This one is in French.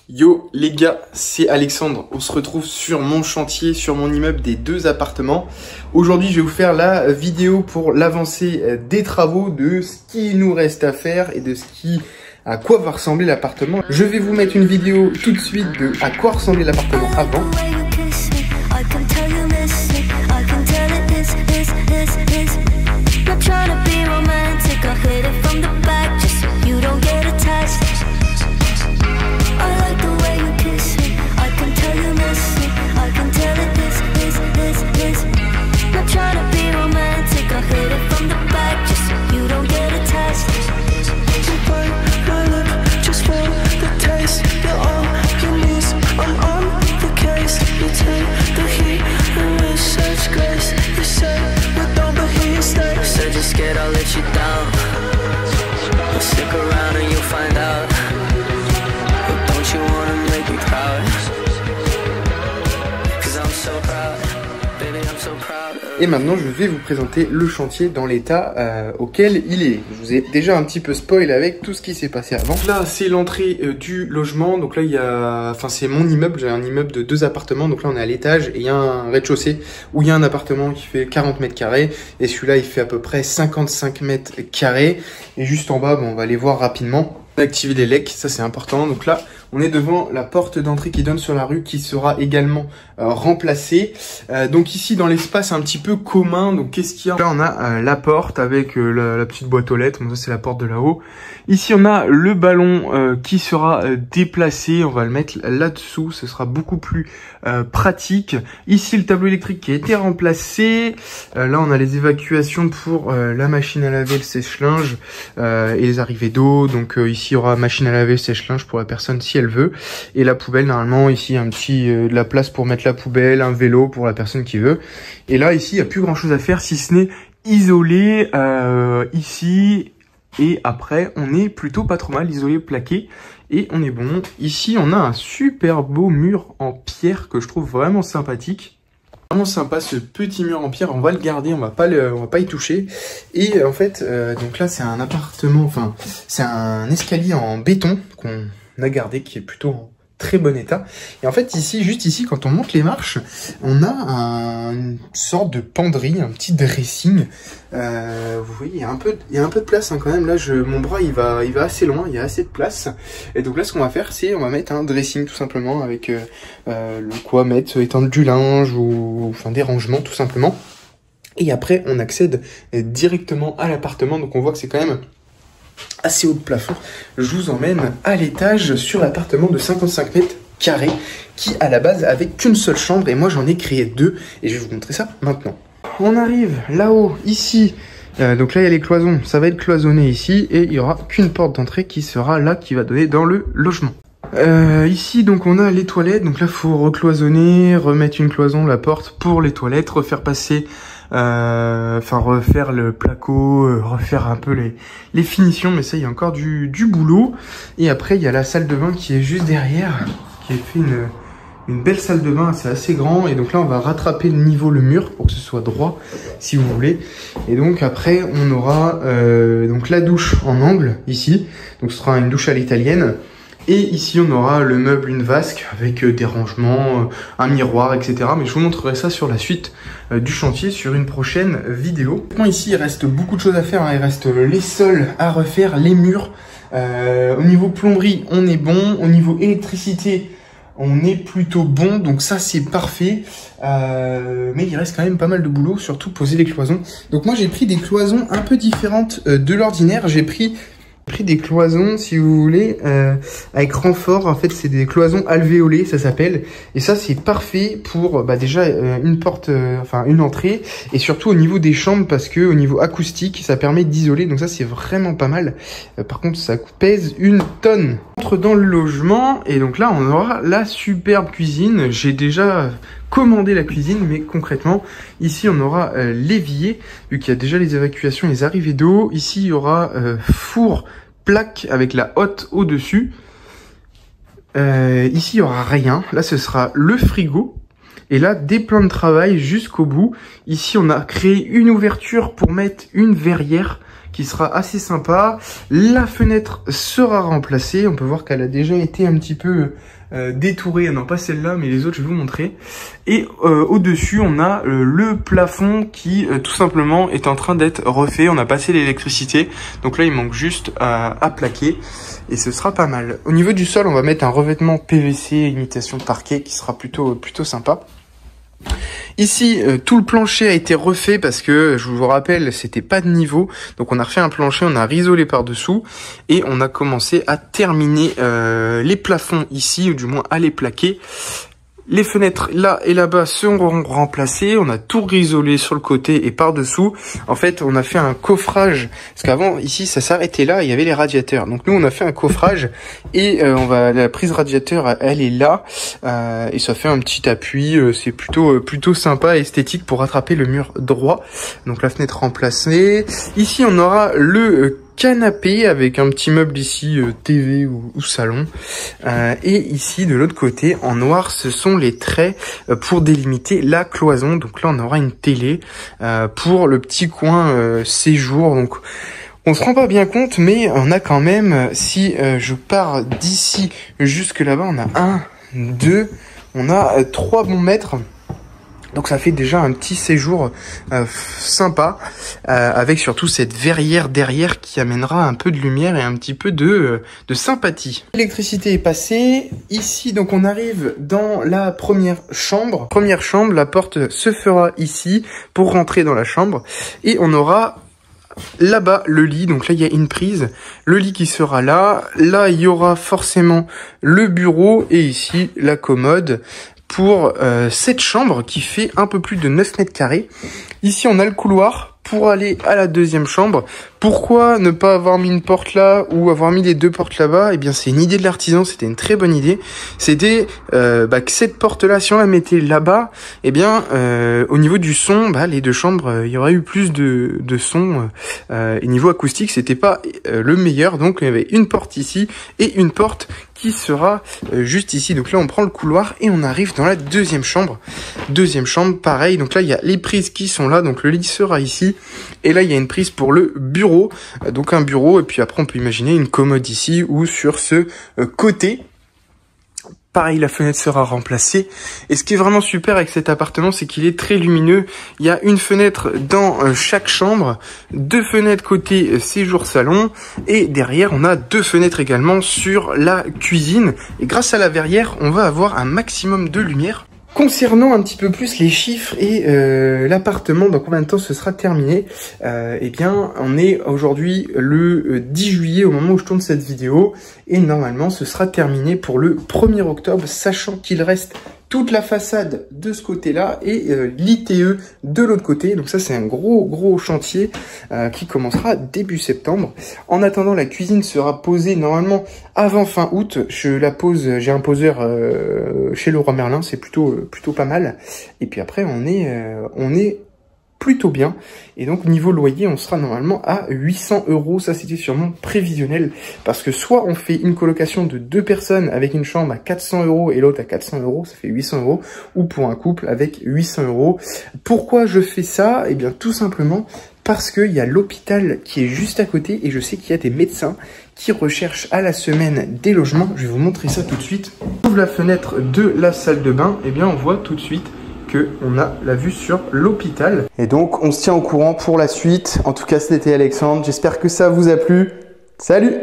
Yo les gars, c'est Alexandre, on se retrouve sur mon chantier, sur mon immeuble des 2 appartements. Aujourd'hui je vais vous faire la vidéo pour l'avancée des travaux, de ce qui nous reste à faire et de à quoi va ressembler l'appartement. Je vais vous mettre une vidéo tout de suite de à quoi ressemblait l'appartement avant. Et maintenant, je vais vous présenter le chantier dans l'état auquel il est. Je vous ai déjà un petit peu spoil avec tout ce qui s'est passé avant. Là, c'est l'entrée du logement. Donc là, il y a, c'est mon immeuble. J'ai un immeuble de 2 appartements. Donc là, on est à l'étage et il y a un rez-de-chaussée où il y a un appartement qui fait 40 mètres carrés et celui-là, il fait à peu près 55 mètres carrés. Et juste en bas, bon, on va aller voir rapidement. Activer les lecs, ça c'est important. Donc là, on est devant la porte d'entrée qui donne sur la rue, qui sera également remplacée. Donc ici, dans l'espace un petit peu commun, donc qu'est-ce qu'il y a? Là, on a la porte avec la petite boîte aux lettres. Donc ça, c'est la porte de là-haut. Ici, on a le ballon qui sera déplacé. On va le mettre là-dessous. Ce sera beaucoup plus pratique. Ici, le tableau électrique qui a été remplacé. Là, on a les évacuations pour la machine à laver, le sèche-linge et les arrivées d'eau. Donc ici, il y aura machine à laver, sèche-linge pour la personne si elle veut. Et la poubelle, normalement, ici, il y a un petit de la place pour mettre la poubelle, un vélo pour la personne qui veut. Et là, ici, il n'y a plus grand-chose à faire si ce n'est isoler ici. Et après, on est plutôt pas trop mal, isolé, plaqué. Et on est bon. Ici, on a un super beau mur en pierre que je trouve vraiment sympathique. Vraiment sympa ce petit mur en pierre, on va le garder, on va pas y toucher. Et en fait, donc là c'est un appartement, c'est un escalier en béton qu'on a gardé, qui est plutôt en très bon état. Et en fait ici, juste ici, quand on monte les marches, on a une sorte de penderie, un petit dressing. Vous voyez, il y a un peu de place quand même. Là, mon bras il va assez loin, il y a assez de place. Et donc là, ce qu'on va faire, c'est on va mettre un dressing tout simplement avec étendre du linge ou des rangements tout simplement. Et après, on accède directement à l'appartement. Donc on voit que c'est quand même assez haut de plafond. Je vous emmène à l'étage sur l'appartement de 55 mètres carrés qui à la base avait qu'une seule chambre et moi j'en ai créé 2 et je vais vous montrer ça maintenant. On arrive là-haut, ici, donc là il y a les cloisons, ça va être cloisonné ici et il n'y aura qu'une porte d'entrée qui sera là, qui va donner dans le logement. Ici donc on a les toilettes, donc là il faut recloisonner, remettre une cloison, la porte pour les toilettes, refaire passer refaire le placo, refaire un peu les finitions, mais ça il y a encore du boulot. Et après il y a la salle de bain qui est juste derrière, qui a fait une belle salle de bain, c'est assez grand. Et donc là on va rattraper le mur pour que ce soit droit si vous voulez. Et donc après on aura donc la douche en angle ici, donc ce sera une douche à l'italienne. Et ici, on aura le meuble, une vasque avec des rangements, un miroir, etc. Mais je vous montrerai ça sur la suite du chantier, sur une prochaine vidéo. Maintenant, ici, il reste beaucoup de choses à faire. Il reste les sols à refaire, les murs. Au niveau plomberie, on est bon. Au niveau électricité, on est plutôt bon. Donc ça, c'est parfait. Mais il reste quand même pas mal de boulot, surtout poser les cloisons. Donc moi, j'ai pris des cloisons un peu différentes de l'ordinaire. J'ai pris des cloisons, si vous voulez, avec renfort. En fait, c'est des cloisons alvéolées, ça s'appelle. Et ça, c'est parfait pour déjà une porte, une entrée. Et surtout au niveau des chambres, parce que au niveau acoustique, ça permet d'isoler. Donc ça, c'est vraiment pas mal. Par contre, ça pèse 1 tonne. On entre dans le logement. Et donc là, on aura la superbe cuisine. J'ai déjà commandé la cuisine, mais concrètement, ici, on aura l'évier, vu qu'il y a déjà les évacuations, les arrivées d'eau. Ici, il y aura four, plaque avec la hotte au-dessus. Ici, il n'y aura rien. Là, ce sera le frigo. Et là, des plans de travail jusqu'au bout. Ici, on a créé une ouverture pour mettre une verrière qui sera assez sympa. La fenêtre sera remplacée. On peut voir qu'elle a déjà été un petit peu détourée. Non, pas celle-là, mais les autres, je vais vous montrer. Et au-dessus, on a le plafond qui, tout simplement, est en train d'être refait. On a passé l'électricité. Donc là, il manque juste à plaquer. Et ce sera pas mal. Au niveau du sol, on va mettre un revêtement PVC imitation parquet qui sera plutôt sympa. Ici, tout le plancher a été refait parce que, je vous rappelle, c'était pas de niveau. Donc on a refait un plancher, on a risolé par-dessous et on a commencé à terminer les plafonds ici, ou du moins à les plaquer. Les fenêtres là et là-bas seront remplacées. On a tout risolé sur le côté et par-dessous. En fait, on a fait un coffrage. Parce qu'avant, ici, ça s'arrêtait là. Il y avait les radiateurs. Donc nous, on a fait un coffrage. Et la prise radiateur, elle est là. Et ça fait un petit appui. C'est plutôt sympa et esthétique pour rattraper le mur droit. Donc la fenêtre remplacée. Ici, on aura le canapé avec un petit meuble ici, TV ou salon. Et ici, de l'autre côté, en noir, ce sont les traits pour délimiter la cloison. Donc là, on aura une télé pour le petit coin séjour. Donc, on se rend pas bien compte, mais on a quand même, si je pars d'ici jusque là-bas, on a 1, 2, on a 3 bons mètres. Donc ça fait déjà un petit séjour sympa, avec surtout cette verrière derrière qui amènera un peu de lumière et un petit peu de sympathie. L'électricité est passée. Ici, donc on arrive dans la première chambre. Première chambre, la porte se fera ici pour rentrer dans la chambre. Et on aura là-bas le lit, donc là il y a une prise, le lit qui sera là. Là il y aura forcément le bureau et ici la commode. Pour cette chambre qui fait un peu plus de 9 mètres carrés. Ici, on a le couloir pour aller à la deuxième chambre. Pourquoi ne pas avoir mis une porte là ou avoir mis les 2 portes là-bas? Eh bien, c'est une idée de l'artisan, c'était une très bonne idée. C'était que cette porte-là, si on la mettait là-bas, eh bien, au niveau du son, les 2 chambres, il y aurait eu plus de son. Et niveau acoustique, c'était pas le meilleur. Donc, il y avait une porte ici et une porte qui sera juste ici. Donc là, on prend le couloir et on arrive dans la deuxième chambre. Deuxième chambre, pareil. Donc là, il y a les prises qui sont là. Donc le lit sera ici. Et là, il y a une prise pour le bureau. Donc un bureau. Et puis après, on peut imaginer une commode ici ou sur ce côté. Pareil, la fenêtre sera remplacée. Et ce qui est vraiment super avec cet appartement, c'est qu'il est très lumineux. Il y a une fenêtre dans chaque chambre, 2 fenêtres côté séjour salon. Et derrière, on a 2 fenêtres également sur la cuisine. Et grâce à la verrière, on va avoir un maximum de lumière. Concernant un petit peu plus les chiffres et l'appartement, dans combien de temps ce sera terminé, eh bien, on est aujourd'hui le 10 juillet au moment où je tourne cette vidéo et normalement ce sera terminé pour le 1er octobre, sachant qu'il reste toute la façade de ce côté-là et l'ITE de l'autre côté. Donc ça, c'est un gros chantier qui commencera début septembre. En attendant, la cuisine sera posée normalement avant fin août. Je la pose, j'ai un poseur chez Leroy Merlin, c'est plutôt pas mal. Et puis après, on est plutôt bien. Et donc niveau loyer, on sera normalement à 800 €. Ça, c'était sûrement prévisionnel, parce que soit on fait une colocation de 2 personnes avec une chambre à 400 € et l'autre à 400 €, ça fait 800 €, ou pour un couple avec 800 €. Pourquoi je fais ça? Eh bien tout simplement parce qu'il y a l'hôpital qui est juste à côté et je sais qu'il y a des médecins qui recherchent à la semaine des logements. Je vais vous montrer ça tout de suite. On ouvre la fenêtre de la salle de bain, et bien on voit tout de suite on a la vue sur l'hôpital. Et donc on se tient au courant pour la suite. En tout cas, c'était Alexandre. J'espère que ça vous a plu. Salut!